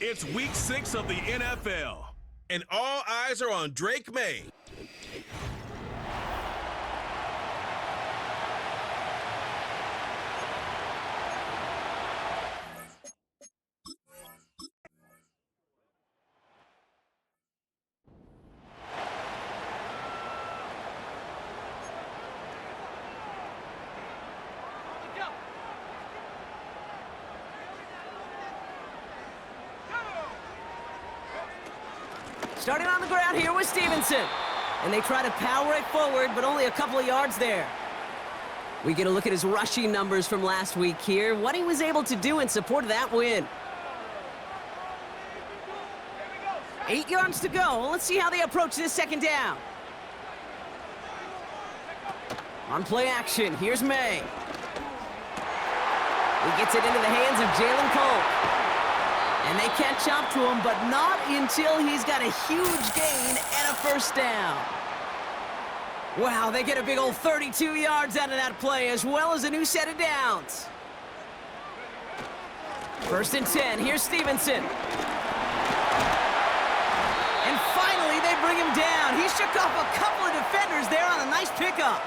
It's week 6 of the NFL, and all eyes are on Drake May. Starting on the ground here with Stevenson. And they try to power it forward, but only a couple of yards there. We get a look at his rushing numbers from last week here, what he was able to do in support of that win. 8 yards to go. Let's see how they approach this second down. On play action, here's May. He gets it into the hands of Jalen Cole. And they catch up to him, but not until he's got a huge gain and a first down. Wow, they get a big old 32 yards out of that play, as well as a new set of downs. 1st and 10, here's Stevenson. And finally, they bring him down. He shook off a couple of defenders there on a nice pickup.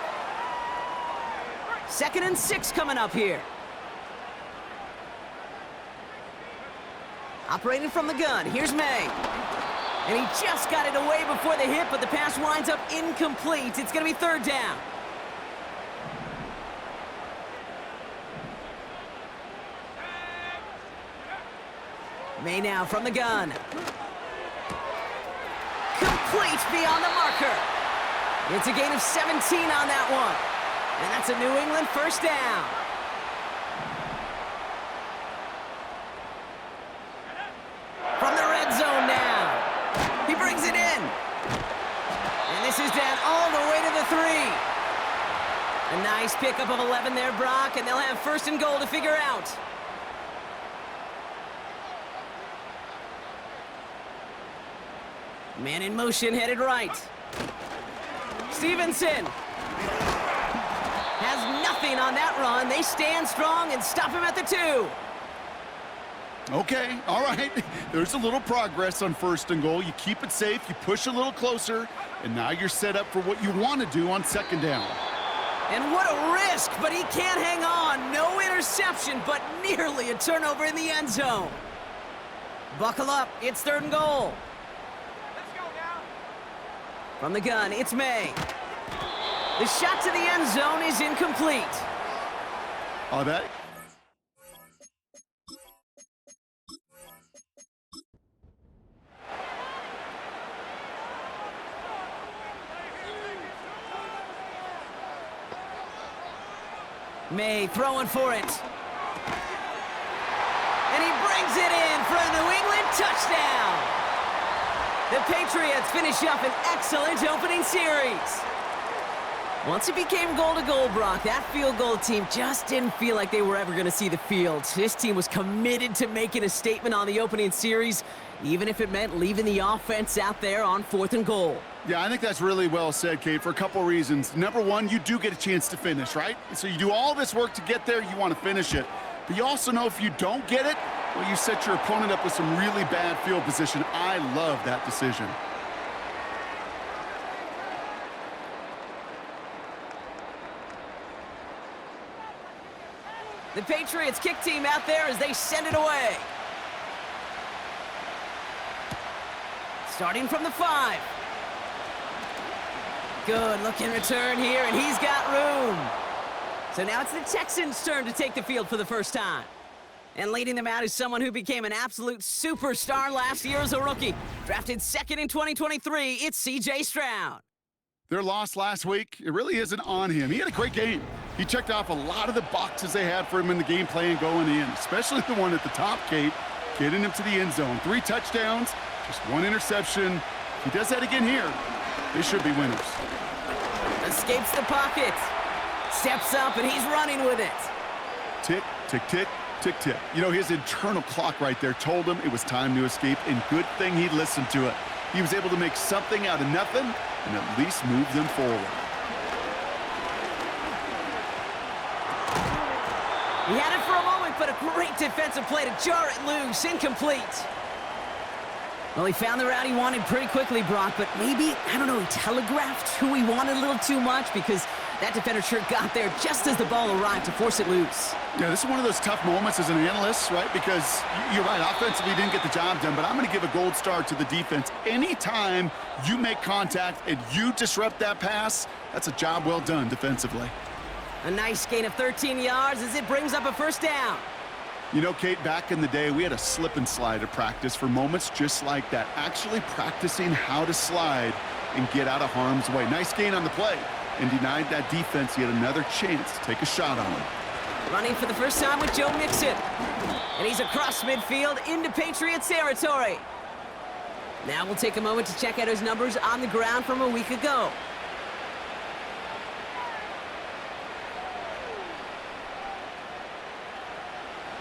2nd and 6 coming up here. Operating from the gun, here's May. And he just got it away before the hit, but the pass winds up incomplete. It's going to be 3rd down. May now from the gun. Complete beyond the marker. It's a gain of 17 on that one. And that's a New England first down. From the red zone now. He brings it in. And this is down all the way to the 3. A nice pickup of 11 there, Brock, and they'll have 1st and goal to figure out. Man in motion, headed right. Stevenson has nothing on that run. They stand strong and stop him at the 2. Okay, all right. There's a little progress on 1st and goal. You keep it safe, you push a little closer, and now you're set up for what you want to do on 2nd down. And what a risk, but he can't hang on. No interception, but nearly a turnover in the end zone. Buckle up, it's 3rd and goal. Let's go now. From the gun, it's May. The shot to the end zone is incomplete. Oh, that... May throwing for it. And he brings it in for a New England touchdown. The Patriots finish up an excellent opening series. Once it became goal-to-goal, Brock, that field goal team just didn't feel like they were ever going to see the field. This team was committed to making a statement on the opening series, even if it meant leaving the offense out there on 4th and goal. Yeah, I think that's really well said, Kate, for a couple reasons. Number one, you do get a chance to finish, right? So you do all this work to get there, you want to finish it. But you also know if you don't get it, well, you set your opponent up with some really bad field position. I love that decision. The Patriots kick team out there as they send it away. Starting from the 5. Good looking return here, and he's got room. So now it's the Texans' turn to take the field for the first time. And leading them out is someone who became an absolute superstar last year as a rookie. Drafted 2nd in 2023, it's C.J. Stroud. Their loss last week, it really isn't on him. He had a great game. He checked off a lot of the boxes they had for him in the game plan going in, especially the one at the top, Kate, getting him to the end zone. 3 touchdowns, just 1 interception. If he does that again here, they should be winners. Escapes the pocket. Steps up, and he's running with it. Tick, tick, tick, tick, tick. You know, his internal clock right there told him it was time to escape, and good thing he listened to it. He was able to make something out of nothing and at least move them forward. He had it for a moment, but a great defensive play to jar it loose. Incomplete. Well, he found the route he wanted pretty quickly, Brock, but maybe, I don't know, he telegraphed who he wanted a little too much because that defender sure got there just as the ball arrived to force it loose. Yeah, this is one of those tough moments as an analyst, right? Because you're right, offensively didn't get the job done, but I'm going to give a gold star to the defense. Anytime you make contact and you disrupt that pass, that's a job well done defensively. A nice gain of 13 yards as it brings up a first down. You know, Kate, back in the day, we had a slip and slide at practice for moments just like that. Actually practicing how to slide and get out of harm's way. Nice gain on the play and denied that defense yet another chance to take a shot on him. Running for the first time with Joe Mixon. And he's across midfield into Patriots territory. Now we'll take a moment to check out his numbers on the ground from a week ago.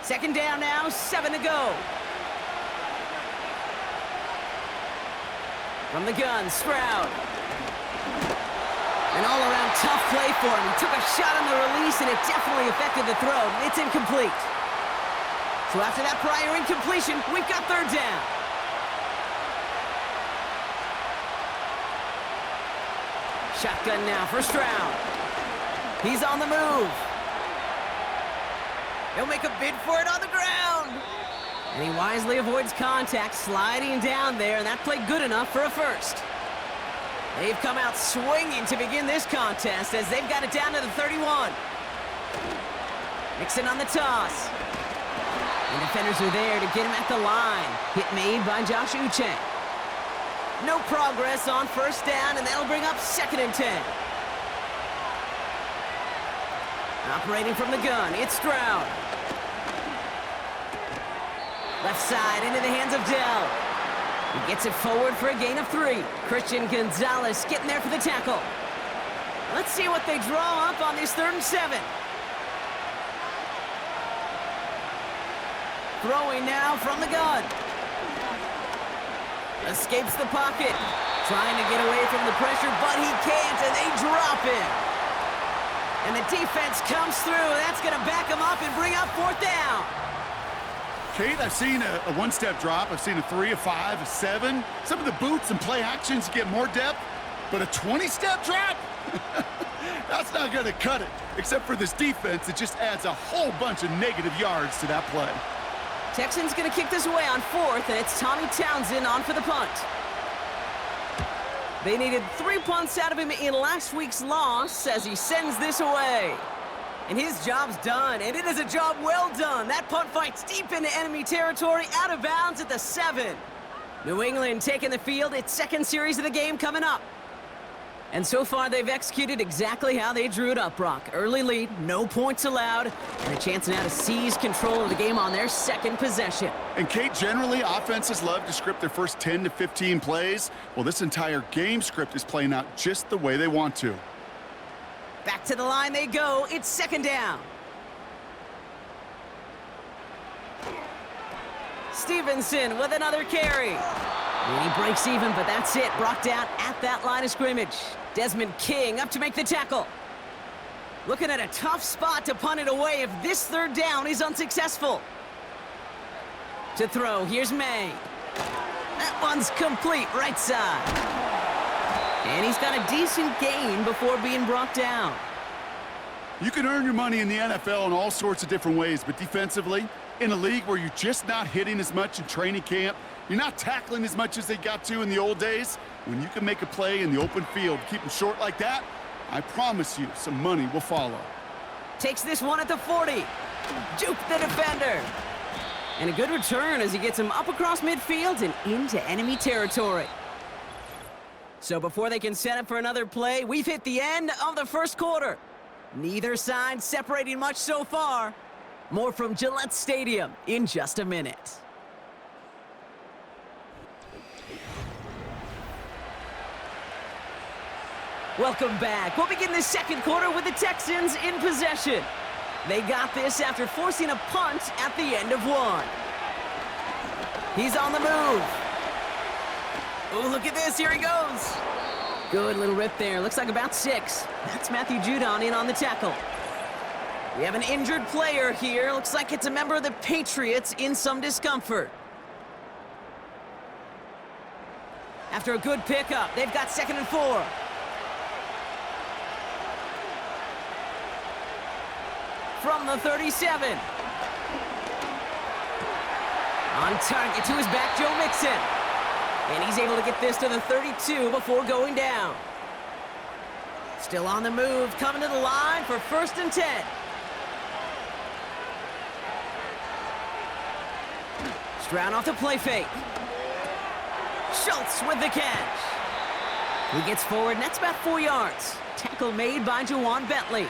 Second down now, 7 to go. From the gun, Stroud. An all-around tough play for him. He took a shot on the release, and it definitely affected the throw. It's incomplete. So after that prior incompletion, we've got third down. Shotgun now for Stroud. He's on the move. He'll make a bid for it on the ground. And he wisely avoids contact, sliding down there, and that played good enough for a first. They've come out swinging to begin this contest as they've got it down to the 31. Mixon on the toss. And defenders are there to get him at the line. Hit made by Josh Uche. No progress on first down, and that'll bring up 2nd and 10. Operating from the gun, it's Stroud. Left side into the hands of Dell. He gets it forward for a gain of 3. Christian Gonzalez getting there for the tackle. Let's see what they draw up on this 3rd and 7. Throwing now from the gun. Escapes the pocket. Trying to get away from the pressure, but he can't, and they drop him. And the defense comes through. That's going to back him up and bring up 4th down. Kate, I've seen a one-step drop. I've seen a 3, a 5, a 7. Some of the boots and play actions get more depth, but a 20-step drop? That's not going to cut it. Except for this defense, it just adds a whole bunch of negative yards to that play. Texans going to kick this away on 4th, and it's Tommy Townsend on for the punt. They needed 3 punts out of him in last week's loss as he sends this away. And his job's done, and it is a job well done. That punt fights deep into enemy territory, out of bounds at the 7. New England taking the field, its 2nd series of the game coming up. And so far, they've executed exactly how they drew it up, Brock. Early lead, no points allowed, and a chance now to seize control of the game on their 2nd possession. And Kate, generally, offenses love to script their first 10 to 15 plays. Well, this entire game script is playing out just the way they want to. Back to the line they go. It's 2nd down. Stevenson with another carry. And he breaks even, but that's it. Brought down at that line of scrimmage. Desmond King up to make the tackle. Looking at a tough spot to punt it away if this 3rd down is unsuccessful. To throw, here's May. That one's complete, right side. And he's got a decent gain before being brought down. You can earn your money in the NFL in all sorts of different ways, but defensively, in a league where you're just not hitting as much in training camp, you're not tackling as much as they got to in the old days, when you can make a play in the open field, keep them short like that, I promise you some money will follow. Takes this one at the 40. Juke the defender. And a good return as he gets him up across midfield and into enemy territory. So before they can set up for another play, we've hit the end of the 1st quarter. Neither side separating much so far. More from Gillette Stadium in just a minute. Welcome back. We'll begin the 2nd quarter with the Texans in possession. They got this after forcing a punt at the end of 1. He's on the move. Oh, look at this. Here he goes. Good little rip there. Looks like about 6. That's Matthew Judon in on the tackle. We have an injured player here. Looks like it's a member of the Patriots in some discomfort. After a good pickup, they've got 2nd and 4. From the 37. On target to his back, Joe Mixon. And he's able to get this to the 32 before going down. Still on the move, coming to the line for 1st and 10. Stroud off the play fake. Schultz with the catch. He gets forward, and that's about 4 yards. Tackle made by Juwan Bentley.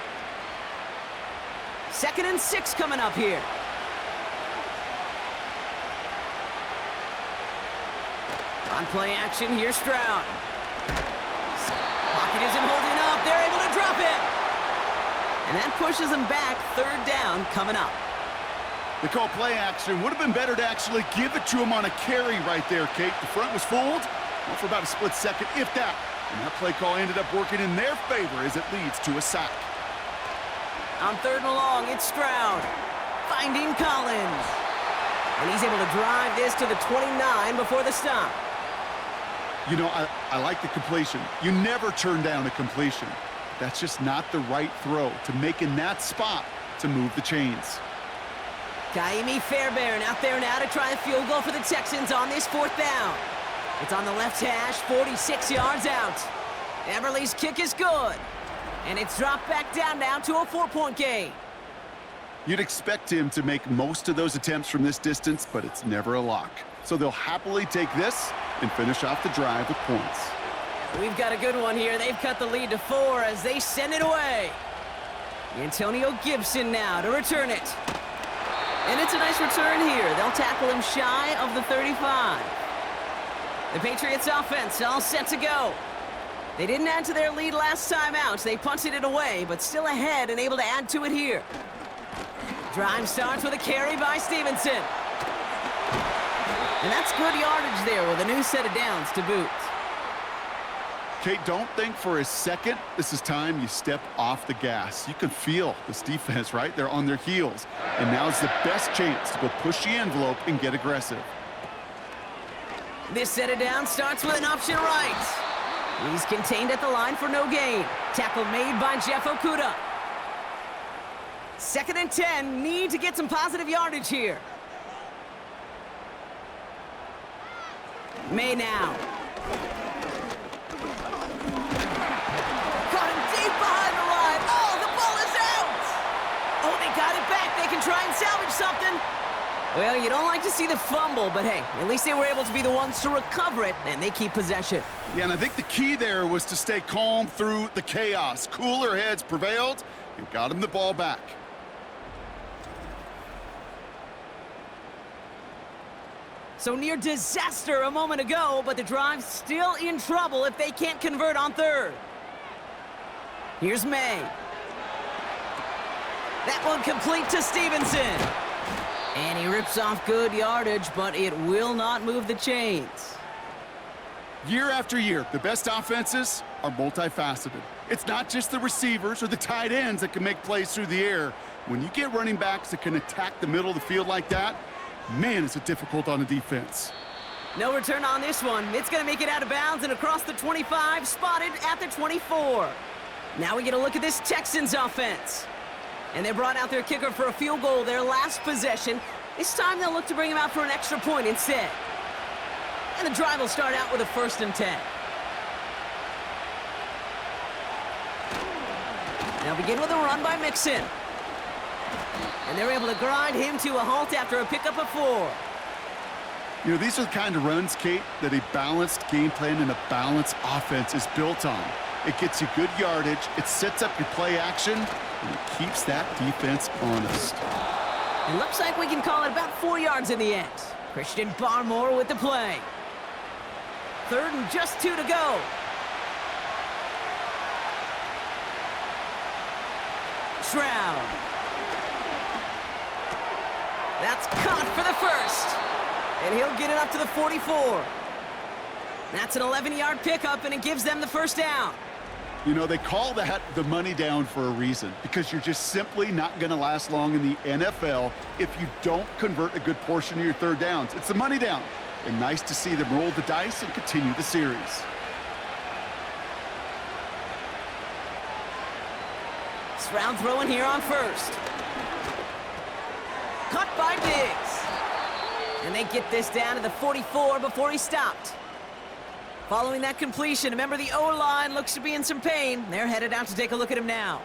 2nd and 6 coming up here. On play action, here's Stroud. Pocket isn't holding up. They're able to drop it. And that pushes them back. 3rd down coming up. They call play action. Would have been better to actually give it to him on a carry right there, Kate. The front was fooled. Well, for about a split second, if that. And that play call ended up working in their favor as it leads to a sack. On 3rd and long, it's Stroud. Finding Collins. And he's able to drive this to the 29 before the stop. You know, I like the completion. You never turn down a completion. That's just not the right throw to make in that spot to move the chains. Kaimi Fairbairn out there now to try a field goal for the Texans on this 4th down. It's on the left hash, 46 yards out. Everly's kick is good. And it's dropped back down now to a 4-point game. You'd expect him to make most of those attempts from this distance, but it's never a lock. So they'll happily take this and finish off the drive with points. We've got a good one here. They've cut the lead to 4 as they send it away. Antonio Gibson now to return it. And it's a nice return here. They'll tackle him shy of the 35. The Patriots offense all set to go. They didn't add to their lead last time out. They punted it away, but still ahead and able to add to it here. Drive starts with a carry by Stevenson. And that's good yardage there with a new set of downs to boot. Kate, don't think for a second this is time you step off the gas. You can feel this defense, right? They're on their heels. And now's the best chance to go push the envelope and get aggressive. This set of downs starts with an option right. He's contained at the line for no gain. Tackle made by Jeff Okudah. 2nd and 10, need to get some positive yardage here. May now. Caught him deep behind the line. Oh, the ball is out! Oh, they got it back. They can try and salvage something. Well, you don't like to see the fumble, but hey, at least they were able to be the ones to recover it, and they keep possession. Yeah, and I think the key there was to stay calm through the chaos. Cooler heads prevailed and got him the ball back. So near disaster a moment ago, but the drive's still in trouble if they can't convert on 3rd. Here's May. That one complete to Stevenson. And he rips off good yardage, but it will not move the chains. Year after year, the best offenses are multifaceted. It's not just the receivers or the tight ends that can make plays through the air. When you get running backs that can attack the middle of the field like that, man, is it difficult on the defense. No return on this one. It's going to make it out of bounds and across the 25, spotted at the 24. Now we get a look at this Texans offense. And they brought out their kicker for a field goal their last possession. This time they'll look to bring him out for an extra point instead. And the drive will start out with a 1st and 10. Now begin with a run by Mixon. And they're able to grind him to a halt after a pickup of 4. You know, these are the kind of runs, Kate, that a balanced game plan and a balanced offense is built on. It gets you good yardage, it sets up your play action, and it keeps that defense honest. It looks like we can call it about 4 yards in the end. Christian Barmore with the play. 3rd and just 2 to go. Stroud. That's caught for the 1st. And he'll get it up to the 44. That's an 11-yard pickup, and it gives them the 1st down. You know, they call that the money down for a reason, because you're just simply not going to last long in the NFL if you don't convert a good portion of your 3rd downs. It's the money down. and nice to see them roll the dice and continue the series. Stroud throwing here on first. Caught by Diggs. And they get this down to the 44 before he stopped. Following that completion, a member of the O-line looks to be in some pain. They're headed out to take a look at him now.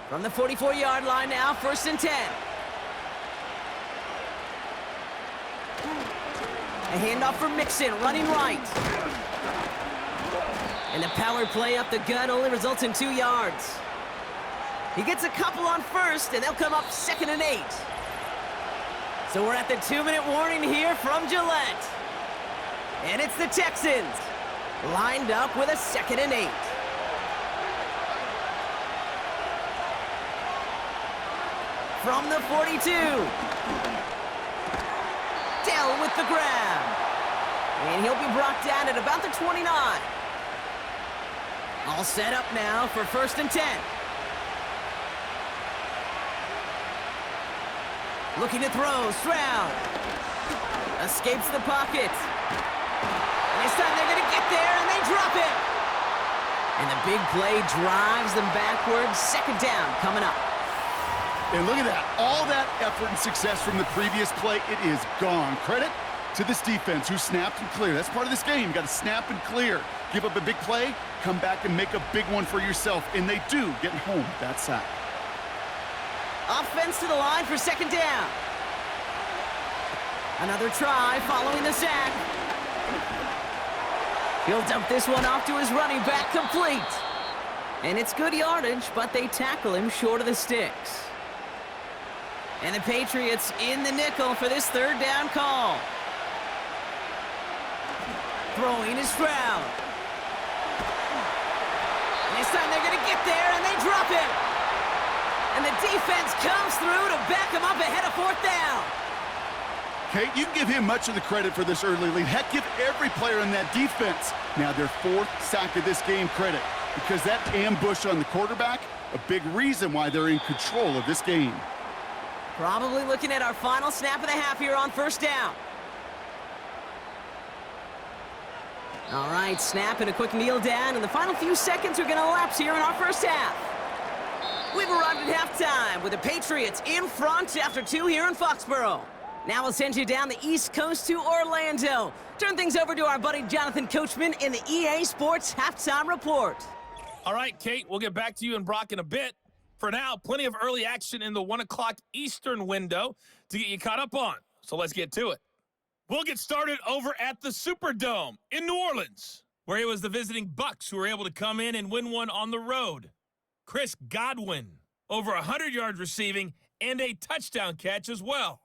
From the 44-yard line now, 1st and 10. A handoff for Mixon, running right. And the power play up the gut only results in 2 yards. He gets a couple on first, and they'll come up 2nd and 8. So we're at the 2-minute warning here from Gillette. And it's the Texans, lined up with a 2nd and 8. From the 42. Dell with the grab. And he'll be brought down at about the 29. All set up now for 1st and 10. Looking to throw, Stroud. Escapes the pocket. And this time they're going to get there, and they drop it. And the big play drives them backwards. 2nd down coming up. And look at that. All that effort and success from the previous play, it is gone. Credit to this defense who snapped and cleared. That's part of this game. You got to snap and clear. Give up a big play, come back and make a big one for yourself. And they do, getting home with that sack. Offense to the line for 2nd down. Another try following the sack. He'll dump this one off to his running back, complete. And it's good yardage, but they tackle him short of the sticks. And the Patriots in the nickel for this 3rd down call. Throwing is Stroud. And this time they're going to get there, and they drop it. And the defense comes through to back him up ahead of 4th down. Okay, you can give him much of the credit for this early lead. Heck, give every player in that defense now their 4th sack of this game credit, because that ambush on the quarterback, a big reason why they're in control of this game. Probably looking at our final snap of the half here on 1st down. All right, snap and a quick kneel down, and the final few seconds are going to elapse here in our 1st half. We've arrived at halftime with the Patriots in front after 2 here in Foxborough. Now we'll send you down the East Coast to Orlando. Turn things over to our buddy Jonathan Coachman in the EA Sports Halftime Report. All right, Kate, we'll get back to you and Brock in a bit. For now, plenty of early action in the 1 o'clock Eastern window to get you caught up on. So let's get to it. We'll get started over at the Superdome in New Orleans, where it was the visiting Bucks who were able to come in and win one on the road. Chris Godwin, over 100 yards receiving and a touchdown catch as well.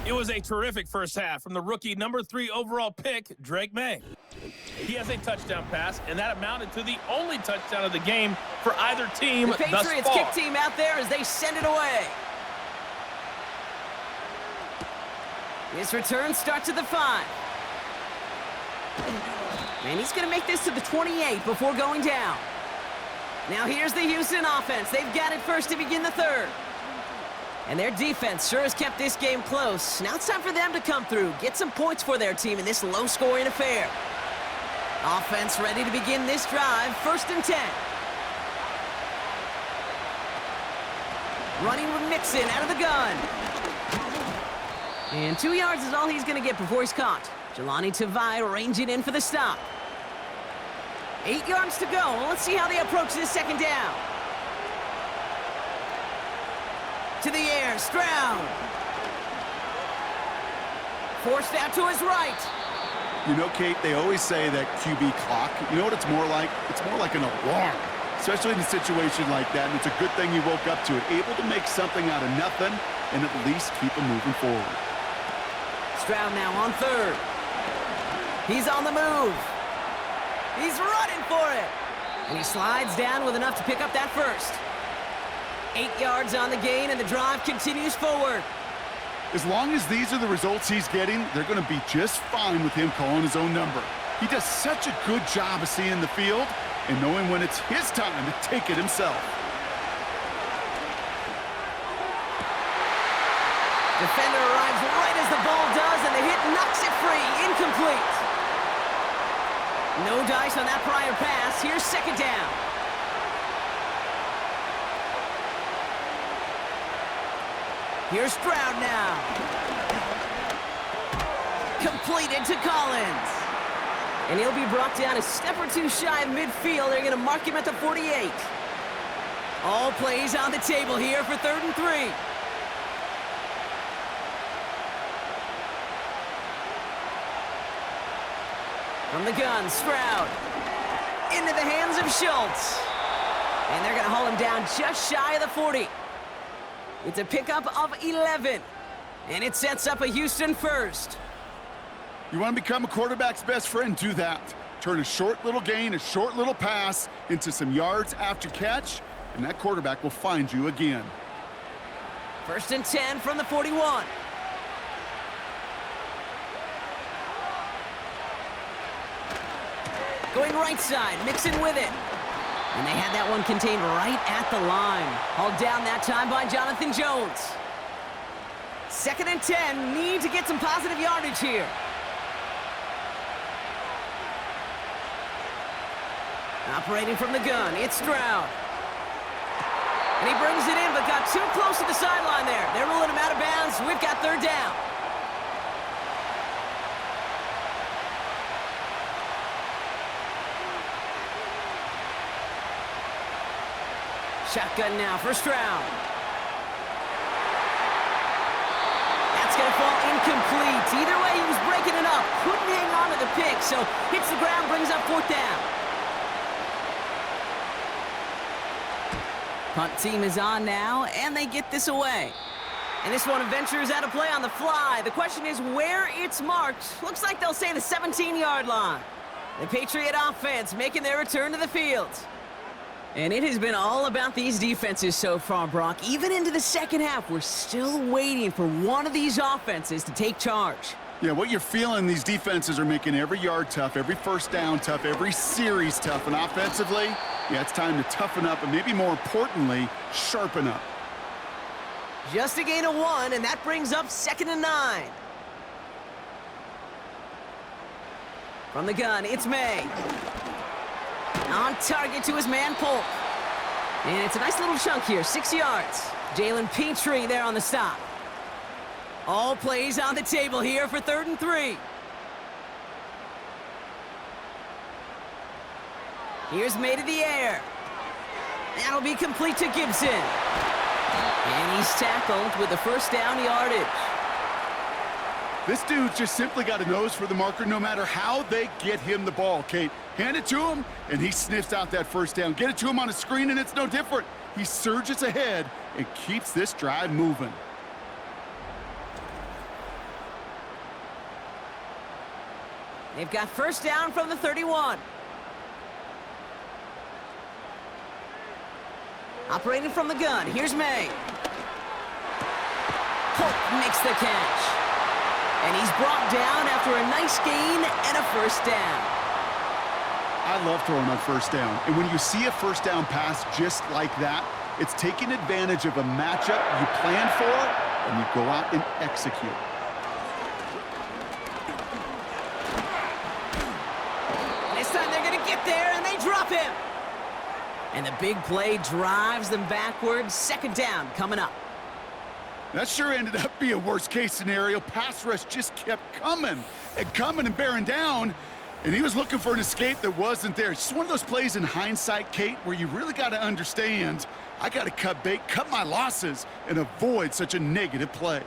It was a terrific first half from the rookie number 3 overall pick, Drake May. He has a touchdown pass, and that amounted to the only touchdown of the game for either team thus far. The Patriots kick team out there as they send it away. His return starts at the 5. And he's going to make this to the 28 before going down. Now here's the Houston offense. They've got it first to begin the 3rd. And their defense sure has kept this game close. Now it's time for them to come through, get some points for their team in this low-scoring affair. Offense ready to begin this drive, 1st and 10. Running with Mixon out of the gun. And 2 yards is all he's going to get before he's caught. Jelani Tavai ranging in for the stop. 8 yards to go. Let's see how they approach this 2nd down. To the air, Stroud. Forced out to his right. You know, Kate, they always say that QB clock, you know what it's more like? It's more like an alarm, especially in a situation like that, and it's a good thing you woke up to it. Able to make something out of nothing and at least keep them moving forward. Stroud now on 3rd. He's on the move. He's running for it. And he slides down with enough to pick up that first. 8 yards on the gain, and the drive continues forward. As long as these are the results he's getting, they're going to be just fine with him calling his own number. He does such a good job of seeing the field and knowing when it's his time to take it himself. Defender arrives right as the ball does, and the hit knocks it free. Incomplete. No dice on that prior pass. Here's second down. Here's Stroud now. Completed to Collins. And he'll be brought down a step or two shy of midfield. They're going to mark him at the 48. All plays on the table here for 3rd and 3. From the gun, Stroud. Into the hands of Schultz. And they're going to haul him down just shy of the 40. It's a pickup of 11. And it sets up a Houston first. You want to become a quarterback's best friend? Do that. Turn a short little gain, a short little pass into some yards after catch, and that quarterback will find you again. 1st and 10 from the 41. Going right side, mixing with it. And they had that one contained right at the line. Hauled down that time by Jonathan Jones. 2nd and 10, need to get some positive yardage here. Operating from the gun, it's Stroud. And he brings it in, but got too close to the sideline there. They're ruling him out of bounds. We've got 3rd down. Shotgun now for Stroud. That's going to fall incomplete. Either way, he was breaking it up. Couldn't hang on to the pick, so hits the ground, brings up 4th down. Punt team is on now, and they get this away. And this one ventures out of play on the fly. The question is where it's marked. Looks like they'll say the 17-yard line. The Patriot offense making their return to the field. And it has been all about these defenses so far, Brock. Even into the second half, we're still waiting for one of these offenses to take charge. Yeah, what you're feeling, these defenses are making every yard tough, every first down tough, every series tough. And offensively, yeah, it's time to toughen up and maybe more importantly, sharpen up. Just a gain of 1, and that brings up 2nd and 9. From the gun, it's May. On target to his man, Polk. And it's a nice little chunk here, 6 yards. Jalen Petrie there on the stop. All plays on the table here for 3rd and 3. Here's May to the air. That'll be complete to Gibson. And he's tackled with the first down yardage. This dude's just simply got a nose for the marker no matter how they get him the ball, Kate. Hand it to him, and he sniffs out that first down. Get it to him on a screen, and it's no different. He surges ahead and keeps this drive moving. They've got first down from the 31. Operating from the gun, here's May. Polk makes the catch. And he's brought down after a nice gain and a first down. I love throwing on first down. And when you see a first down pass just like that, it's taking advantage of a matchup you plan for, and you go out and execute. This time they're going to get there, and they drop him. And the big play drives them backwards. 2nd down coming up. That sure ended up being a worst-case scenario. Pass rush just kept coming and bearing down, and he was looking for an escape that wasn't there. It's just one of those plays in hindsight, Kate, where you really got to understand, I got to cut bait, cut my losses, and avoid such a negative play.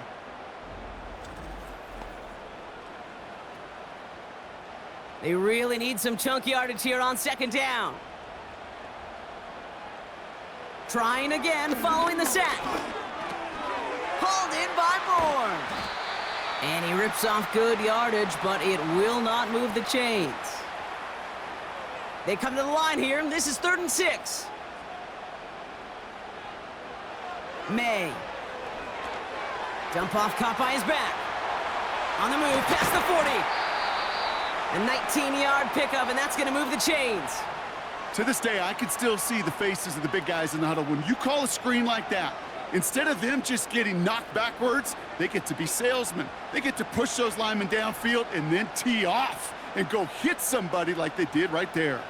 They really need some chunk yardage here on 2nd down. Trying again following the sack. Hauled in by Moore. And he rips off good yardage, but it will not move the chains. They come to the line here, and this is 3rd and 6. May. Dump off caught by his back. On the move, past the 40. A 19-yard pickup, and that's going to move the chains. To this day, I can still see the faces of the big guys in the huddle. When you call a screen like that, instead of them just getting knocked backwards, they get to be salesmen. They get to push those linemen downfield and then tee off and go hit somebody like they did right there.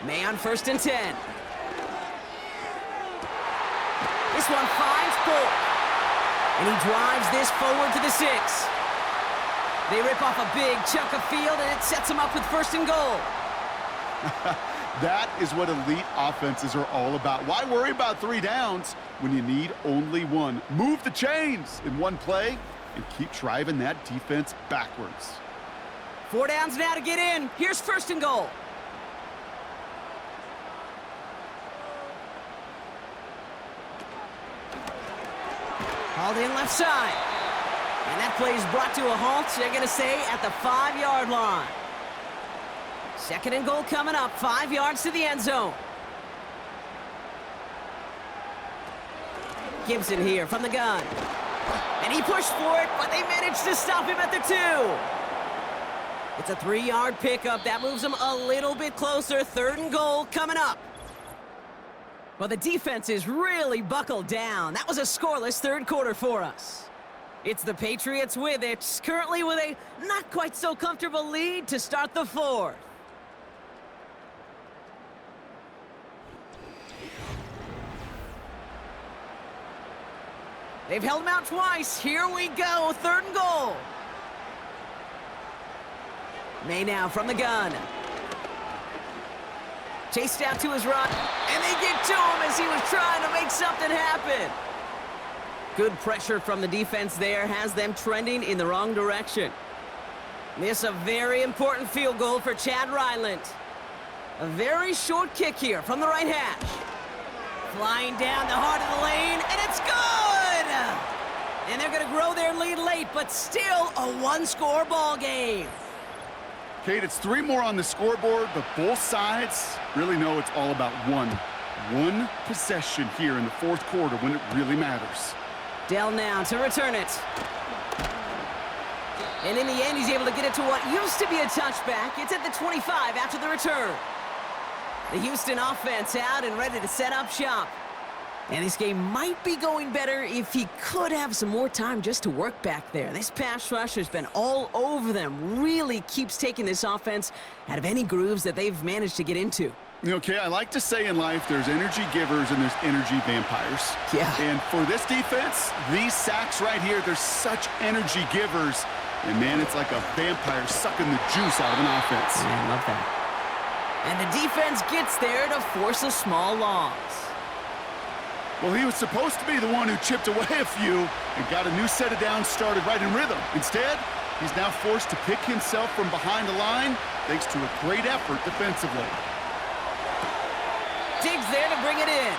May on 1st and 10. This one finds Polk. And he drives this forward to the 6. They rip off a big chunk of field, and it sets them up with 1st and goal. That is what elite offenses are all about. Why worry about 3 downs when you need only 1? Move the chains in one play and keep driving that defense backwards. 4 downs now to get in. Here's 1st and goal. Hauled in left side. And that play is brought to a halt, they're going to say, at the 5-yard line. 2nd and goal coming up, 5 yards to the end zone. Gibson here from the gun. And he pushed for it, but they managed to stop him at the 2. It's a 3-yard pickup. That moves them a little bit closer. 3rd and goal coming up. Well, the defense is really buckled down. That was a scoreless 3rd quarter for us. It's the Patriots with it, currently with a not quite so comfortable lead to start the 4th. They've held him out twice. Here we go, 3rd and goal. May now from the gun. Chased out to his right, and they get to him as he was trying to make something happen. Good pressure from the defense there has them trending in the wrong direction. This a very important field goal for Chad Ryland. A very short kick here from the right hash. Flying down the heart of the lane, and it's good! And they're going to grow their lead late, but still a 1-score ball game. Kate, it's 3 more on the scoreboard, but both sides really know it's all about one possession here in the 4th quarter when it really matters. Dell now to return it. And in the end, he's able to get it to what used to be a touchback. It's at the 25 after the return. The Houston offense out and ready to set up shop. And this game might be going better if he could have some more time just to work back there. This pass rush has been all over them. Really keeps taking this offense out of any grooves that they've managed to get into. Okay, I like to say in life there's energy givers and there's energy vampires. Yeah. And for this defense, these sacks right here, they're such energy givers. And man, it's like a vampire sucking the juice out of an offense. Yeah, I love that. And the defense gets there to force a small loss. Well, he was supposed to be the one who chipped away a few and got a new set of downs started right in rhythm. Instead, he's now forced to pick himself from behind the line thanks to a great effort defensively. Diggs there to bring it in.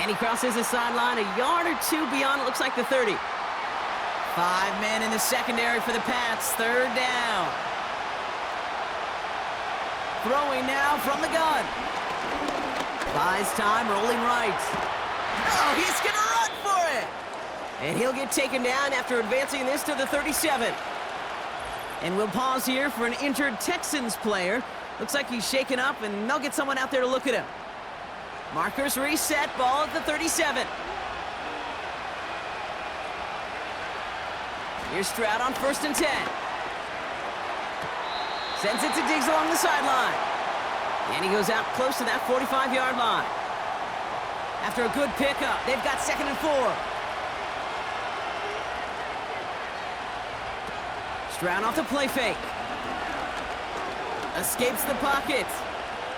And he crosses the sideline a yard or 2 beyond, it looks like the 30. 5 men in the secondary for the Pats, 3rd down. Throwing now from the gun. Buys time, rolling right. Oh, he's going to run for it! And he'll get taken down after advancing this to the 37. And we'll pause here for an injured Texans player. Looks like he's shaken up, and they'll get someone out there to look at him. Markers reset, ball at the 37. Here's Stroud on 1st and 10. Sends it to Diggs along the sideline. And he goes out close to that 45-yard line. After a good pickup, they've got 2nd and 4. Stroud off the play fake. Escapes the pocket.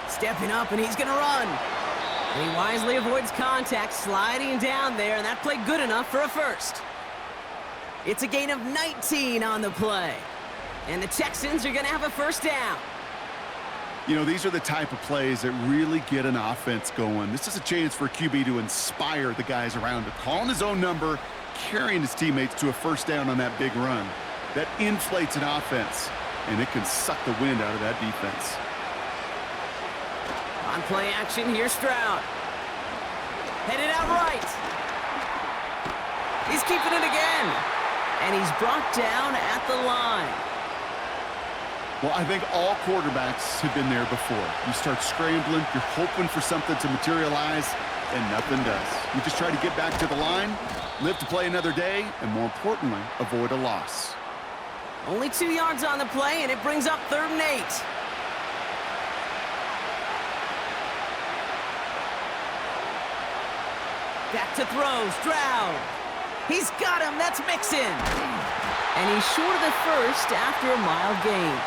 Stepping up, and he's going to run. And he wisely avoids contact, sliding down there, and that play good enough for a first. It's a gain of 19 on the play. And the Texans are going to have a 1st down. You know, these are the type of plays that really get an offense going. This is a chance for QB to inspire the guys around him. Calling his own number, carrying his teammates to a 1st down on that big run. That inflates an offense. and it can suck the wind out of that defense. On play action, here's Stroud. Headed out right. He's keeping it again. And he's brought down at the line. Well, I think all quarterbacks have been there before. You start scrambling, you're hoping for something to materialize, and nothing does. You just try to get back to the line, live to play another day, and more importantly, avoid a loss. Only 2 yards on the play, and it brings up 3rd and 8. Back to throw, Stroud. He's got him, that's Mixon. And he's short of the first after a mild gain.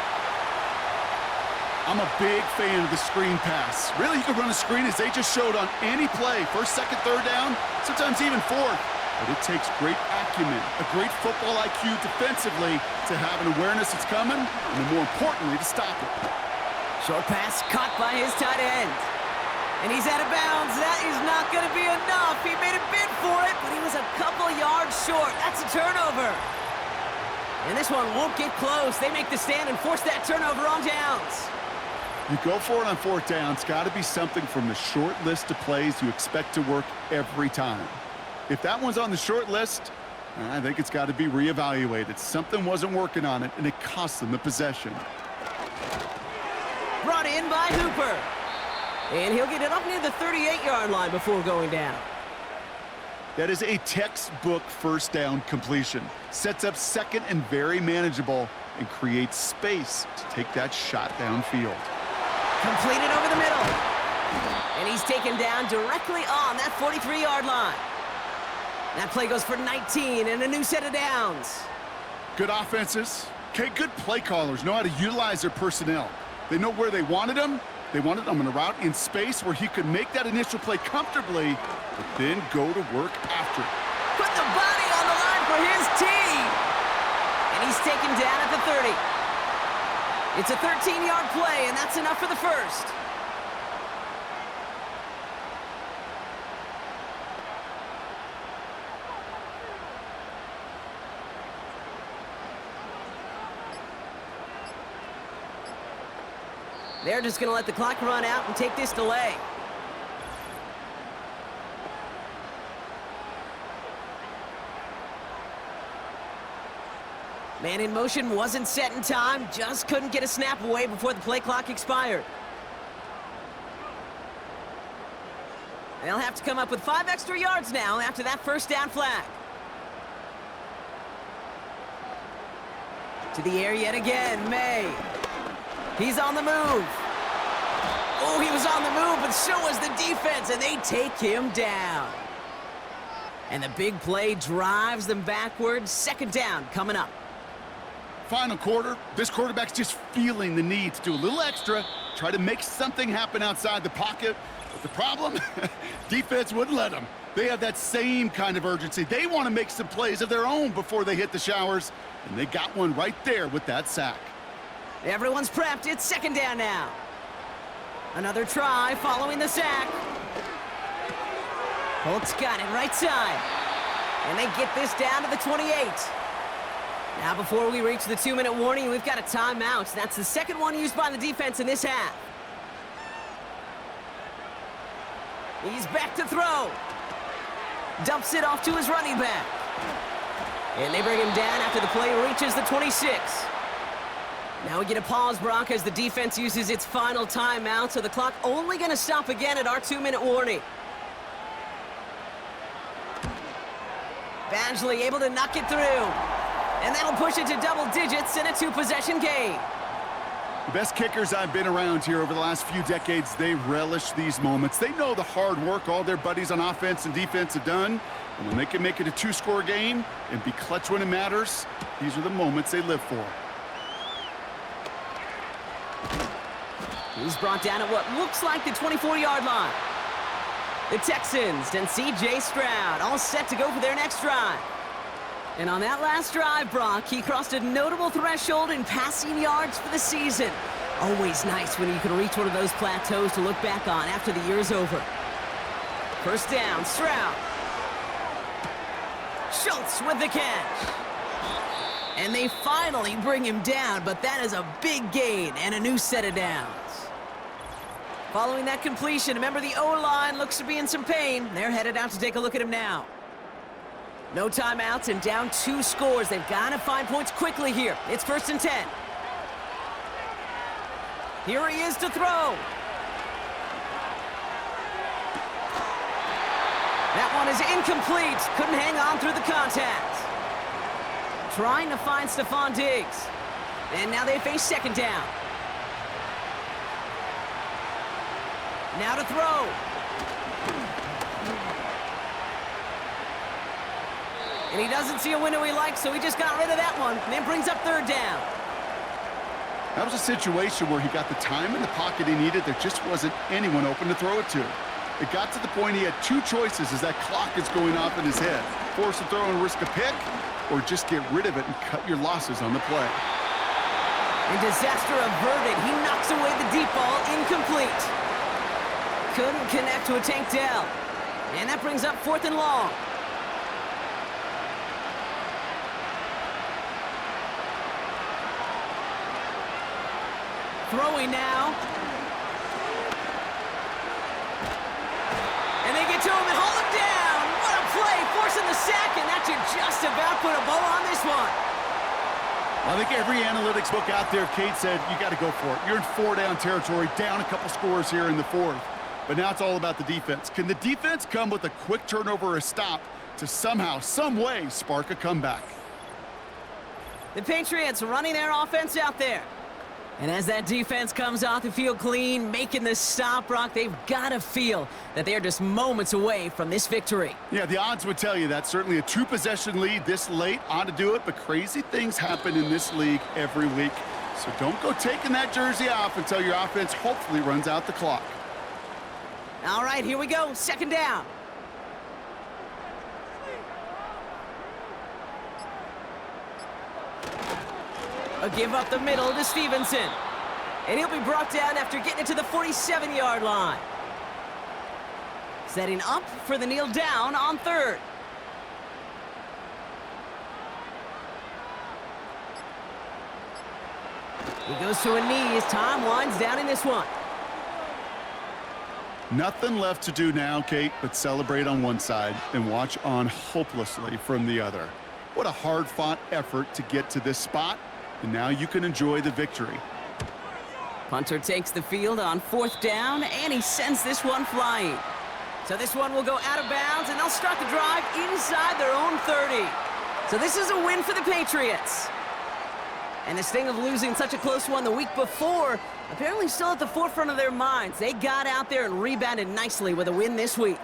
I'm a big fan of the screen pass. Really, you can run a screen as they just showed on any play. 1st, 2nd, 3rd down, sometimes even 4th. But it takes great acumen, a great football IQ defensively to have an awareness it's coming, and more importantly, to stop it. Short pass caught by his tight end. And he's out of bounds. That is not going to be enough. He made a bid for it, but he was a couple yards short. That's a turnover. And this one won't get close. They make the stand and force that turnover on downs. You go for it on 4th down. It's got to be something from the short list of plays you expect to work every time. If that one's on the short list, I think it's got to be reevaluated. Something wasn't working on it, and it cost them the possession. Brought in by Hooper. And he'll get it up near the 38-yard line before going down. That is a textbook 1st down completion. Sets up 2nd and very manageable, and creates space to take that shot downfield. Completed over the middle. And he's taken down directly on that 43-yard line. That play goes for 19 and a new set of downs. Good offenses. Okay, good play callers know how to utilize their personnel. They know where they wanted them. They wanted him on a route in space where he could make that initial play comfortably, but then go to work after it. Put the body on the line for his team. And he's taken down at the 30. It's a 13-yard play, and that's enough for the first. They're just going to let the clock run out and take this delay. Man in motion wasn't set in time, just couldn't get a snap away before the play clock expired. They'll have to come up with 5 extra yards now after that 1st down flag. To the air yet again, May. He's on the move. Oh, he was on the move, but so was the defense, and they take him down. And the big play drives them backwards. 2nd down coming up. Final quarter, this quarterback's just feeling the need to do a little extra, try to make something happen outside the pocket. But the problem, defense wouldn't let them. They have that same kind of urgency. They want to make some plays of their own before they hit the showers, and they got one right there with that sack. Everyone's prepped. It's 2nd down now. Another try following the sack. Colts got it right side. And they get this down to the 28. Now before we reach the 2-minute warning, we've got a timeout. That's the 2nd one used by the defense in this half. He's back to throw. Dumps it off to his running back. And they bring him down after the play reaches the 26. Now we get a pause, Brock, as the defense uses its final timeout, so the clock only going to stop again at our 2-minute warning. Badgley able to knock it through. And that'll push it to double digits in a 2-possession game. The best kickers I've been around here over the last few decades, they relish these moments. They know the hard work all their buddies on offense and defense have done. And when they can make it a 2-score game and be clutch when it matters, these are the moments they live for. He's brought down at what looks like the 24-yard line. The Texans and C.J. Stroud all set to go for their next drive. And on that last drive, Brock, he crossed a notable threshold in passing yards for the season. Always nice when you can reach one of those plateaus to look back on after the year's over. 1st down, Stroud. Schultz with the catch. And they finally bring him down, but that is a big gain and a new set of downs. Following that completion, remember the O-line looks to be in some pain. They're headed out to take a look at him now. No timeouts and down 2 scores. They've got to find points quickly here. It's 1st and 10. Here he is to throw. That one is incomplete. Couldn't hang on through the contact. Trying to find Stephon Diggs. And now they face 2nd down. Now to throw. And he doesn't see a window he likes, so he just got rid of that one. And then brings up 3rd down. That was a situation where he got the time in the pocket he needed. There just wasn't anyone open to throw it to. It got to the point he had 2 choices as that clock is going off in his head. Force a throw and risk a pick, or just get rid of it and cut your losses on the play. And disaster averted. He knocks away the deep ball, incomplete. Couldn't connect to a Tank Dell. And that brings up 4th and long. Throwing now. And they get to him and haul him down. What a play, forcing the sack, and that should just about put a bow on this one. I think every analytics book out there, Kate said, you got to go for it. You're in 4-down territory, down a couple scores here in the 4th. But now it's all about the defense. Can the defense come with a quick turnover or a stop to somehow, some way, spark a comeback? The Patriots running their offense out there. And as that defense comes off the field clean, making the stop, Brock, they've got to feel that they're just moments away from this victory. Yeah, the odds would tell you that. Certainly a 2-possession lead this late ought to do it, but crazy things happen in this league every week. So don't go taking that jersey off until your offense hopefully runs out the clock. All right, here we go. 2nd down. A give up the middle to Stevenson. And he'll be brought down after getting it to the 47-yard line. Setting up for the kneel down on 3rd. He goes to a knee as time winds down in this one. Nothing left to do now, Kate, but celebrate on one side and watch on hopelessly from the other. What a hard-fought effort to get to this spot, and now you can enjoy the victory. Punter takes the field on 4th down, and he sends this one flying. So this one will go out of bounds, and they'll start the drive inside their own 30. So this is a win for the Patriots. And the sting of losing such a close one the week before, apparently still at the forefront of their minds. They got out there and rebounded nicely with a win this week.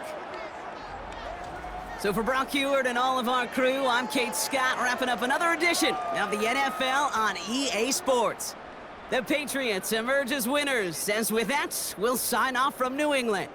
So for Brock Heward and all of our crew, I'm Kate Scott, wrapping up another edition of the NFL on EA Sports. The Patriots emerge as winners, as with that, we'll sign off from New England.